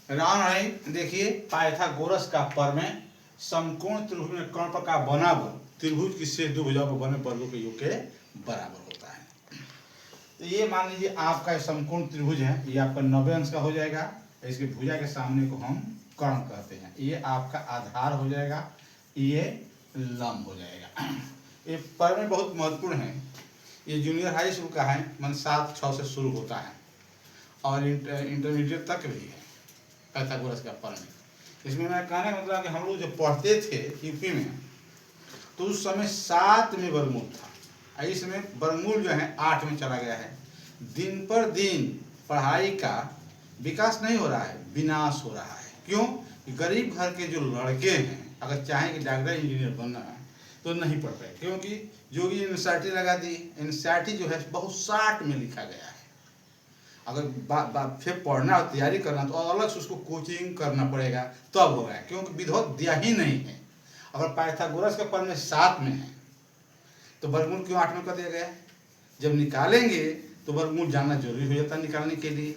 राम राही देखिए, पाइथागोरस का प्रमेय समकोण त्रिभुज में कर्ण का बना बल त्रिभुज की शेष दो भुजाओं पर बने वर्गों के योग के बराबर होता है। तो ये मान लीजिए आपका समकोण त्रिभुज है, ये आपका 90 अंश का हो जाएगा। इसके भुजा के सामने को हम कर्ण कहते हैं। ये आपका आधार हो जाएगा, ये लंब हो जाएगा। ये प्रमेय बहुत महत्वपूर्ण है। ये जूनियर हाई स्कूल का है, मन 7-6 से शुरू होता है और इंटरमीडिएट तक भी है पाइथागोरस का प्रमेय। इसमें मैं कहने का मतलब कि हम लोग जो पढ़ते थे यूपी में, तो उस समय 7 में वर्गमूल था, इस समय वर्गमूल जो है 8 में चला गया है। दिन पर दिन पढ़ाई का विकास नहीं हो रहा है, विनाश हो रहा है। क्यों? गरीब घर के जो लड़के हैं, अगर चाहें कि डॉक्टर इंजीनियर बनना है तो नहीं पढ़ पाए, क्योंकि जो कि एनसीईआरटी लगा दी। एनसीईआरटी जो है बहुत 60 में लिखा गया है। अगर फिर पढ़ना और तैयारी करना तो अलग से उसको कोचिंग करना पड़ेगा, तब होगा, क्योंकि विधवत दिया ही नहीं है। अगर पाइथागोरस का प्रमेय 7 में है तो वर्गमूल क्यों 8 में कर दिया गया? जब निकालेंगे तो वर्गमूल जानना जरूरी हो जाता है निकालने के लिए।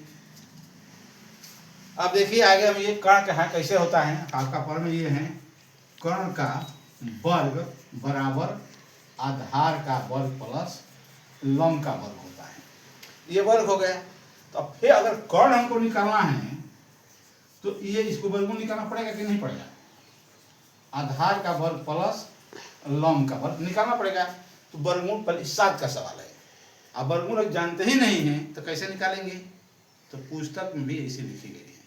अब देखिए आगे हम ये कर्ण का है कैसे होता है। आपका प्रमेय ये है, कर्ण का वर्ग बराबर आधार का वर्ग प्लस लंब का वर्ग होता है। ये वर्ग हो गया। तो अब फिर अगर कर्ण हमको निकालना है तो ये इसको वर्गमूल निकालना पड़ेगा कि नहीं पड़ेगा? आधार का वर्ग प्लस लंब का वर्ग निकालना पड़ेगा। तो वर्गमूल पहले 7 का सवाल है। अब वर्गमूल जानते ही नहीं है तो कैसे निकालेंगे? तो पुस्तक में भी ऐसी लिखी गई है,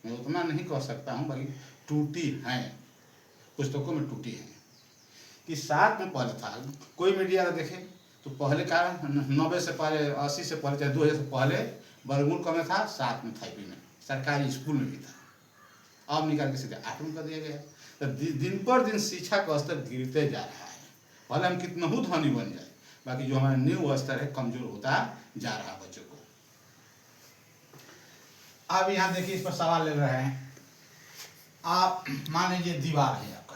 मैं उतना नहीं कह सकता हूँ, बाकी टूटी है, पुस्तकों में टूटी है कि 7 में पहले था। कोई मीडिया देखे तो पहले का 90 से पहले, 80 से पहले, चाहे 2000 से पहले वर्गमूल कम था, 7 में था यूपी में, सरकारी स्कूल में भी था। अब निकाल के सीधे 8 में कर दिया गया। तो दिन पर दिन शिक्षा का स्तर गिरते जा रहा है। भले हम कितना ही धनी बन जाए, बाकी जो हमारा न्यू स्तर है कमजोर होता जा रहा है बच्चों को। अब यहाँ देखिए, इस पर सवाल ले रहे हैं। आप मान लीजिए दीवार है, आपका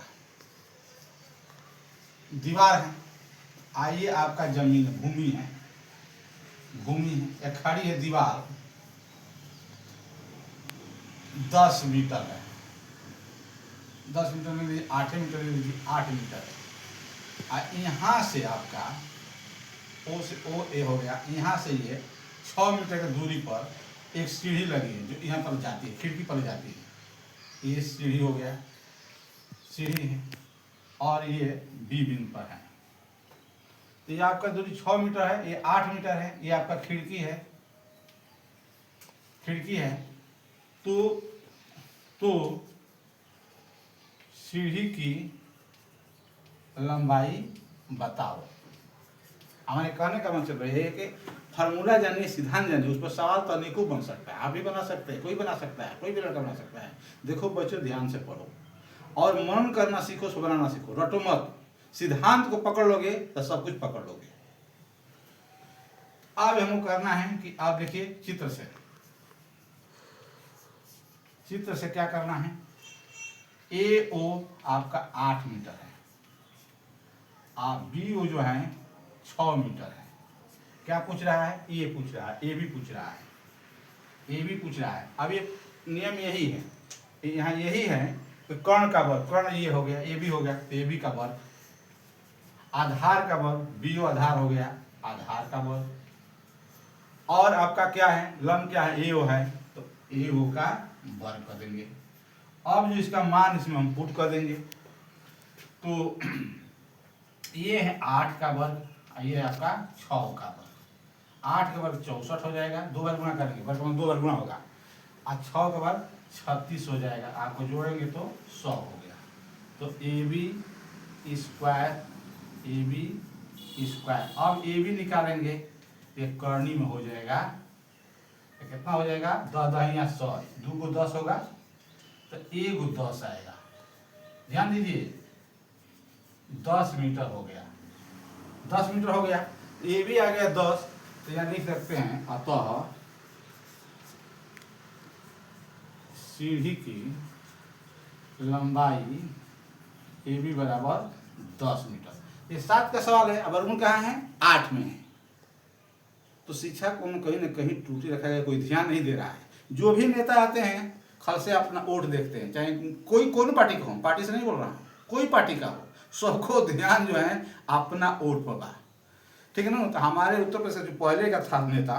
दीवार है, आइए आपका जमीन भूमि है, भूमि है, या खड़ी है दीवार 10 मीटर है, 10 मीटर में लीजिए, 8 मीटर ले लीजिए, 8 मीटर है। यहाँ से आपका ओ से ओ ए हो गया, यहाँ से ये 6 मीटर की दूरी पर एक सीढ़ी लगी है जो यहाँ पर जाती है, खिड़की पर जाती है। ये सीढ़ी हो गया, सीढ़ी है, और ये बी बिंदु पर है। तो ये आपका दूरी 6 मीटर है, ये 8 मीटर है, ये आपका खिड़की है, खिड़की है। तो सीढ़ी की लंबाई बताओ। हमारे कहने का मतलब है कि फार्मूला जानिए, सिद्धांत जानिए, उस पर सवाल तो अनेकों बन सकता है। आप भी बना सकते हैं, कोई बना सकता है, कोई भी लड़का बना सकता है। देखो बच्चों, ध्यान से पढ़ो और मनन करना सीखो, सो बनाना सीखो, रटो मत। सिद्धांत को पकड़ लोगे तो सब कुछ पकड़ लोगे। अब हमको करना है कि आप देखिए चित्र से क्या करना है। ए ओ आपका 8 मीटर है, आप बी ओ जो है 6 मीटर है। क्या पूछ रहा है? ये पूछ रहा है, ए भी पूछ रहा है, ए भी पूछ रहा है। अब ये नियम यही है, यहाँ यही है कि कर्ण का वर्ग, कर्ण ये हो गया, ए भी हो गया, तो ए बी का वर्ग, आधार का वर्ग, बी ओ आधार हो गया, आधार का वर्ग, और आपका क्या है, लंब क्या है, ए ओ है, तो ए ओ का वर्ग कर देंगे। अब जो इसका मान इसमें हम पुट कर देंगे, तो ये है 8 का वर्ग, ये है आपका 6 का वर्ग। 8 का वर्ग 64 हो जाएगा, 2 बार गुणा करेंगे, वर्ग में 2 बार गुणा होगा, और 6 का वर्ग 36 हो जाएगा। आपको जोड़ेंगे तो 100 हो गया। तो a b square, a b square. अब ए बी निकालेंगे, ये करनी में हो जाएगा, तो कितना हो जाएगा, 10 10 या 100, 2 को 10 होगा, तो 1 को 10 आएगा। ध्यान दीजिए, 10 मीटर हो गया, 10 मीटर हो गया, ये भी आ गया 10। तो यहाँ लिख सकते हैं, अतः सीढ़ी की लंबाई ए बी बराबर 10 मीटर। ये 7 का सवाल है। अब वर्गमूल कहाँ है? 8 में है। तो शिक्षा को कहीं न कहीं टूटी रखा गया, कोई ध्यान नहीं दे रहा है। जो भी नेता आते हैं खल से अपना वोट देखते हैं, चाहे कोई पार्टी का हो, पार्टी से नहीं बोल रहा हूँ, कोई पार्टी का हो, सबको ध्यान जो है अपना वोट पर बा। ठीक है ना। तो हमारे उत्तर प्रदेश जो पहले का था नेता,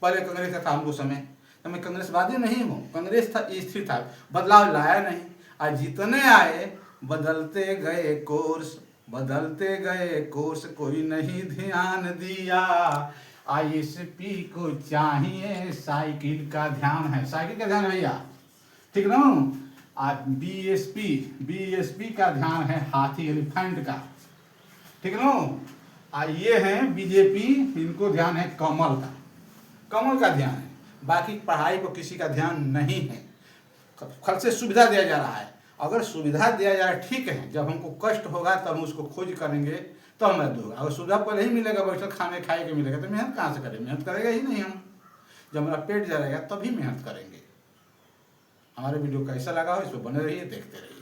पहले कांग्रेस का था हमको समय, तो मैं कांग्रेसवादी नहीं हूँ, कांग्रेस था स्थिर था, बदलाव लाया नहीं। आज जितने आए बदलते गए कोर्स, बदलते गए कोर्स, कोई नहीं ध्यान दिया। ISP को चाहिए साइकिल का ध्यान है, साइकिल का ध्यान है भैया, ठीक ना। आज BSP का ध्यान है हाथी एलिफेंट का, ठीक ना। ये है BJP, इनको ध्यान है कमल का, कमल का ध्यान है, बाकी पढ़ाई पर किसी का ध्यान नहीं है। खल से सुविधा दिया जा रहा है, अगर सुविधा दिया जा रहा है ठीक है, जब हमको कष्ट होगा तब हम उसको खोज करेंगे तो हमें दूंगा। अगर सुविधा पहले ही मिलेगा, बैठल खाने खाए के मिलेगा, तो मेहनत कहाँ से करें, मेहनत करेगा ही नहीं हम। जब हमारा पेट जलेगा तभी मेहनत करेंगे। हमारे वीडियो कैसा लगा हो इस पर बने रहिए, देखते रहिए।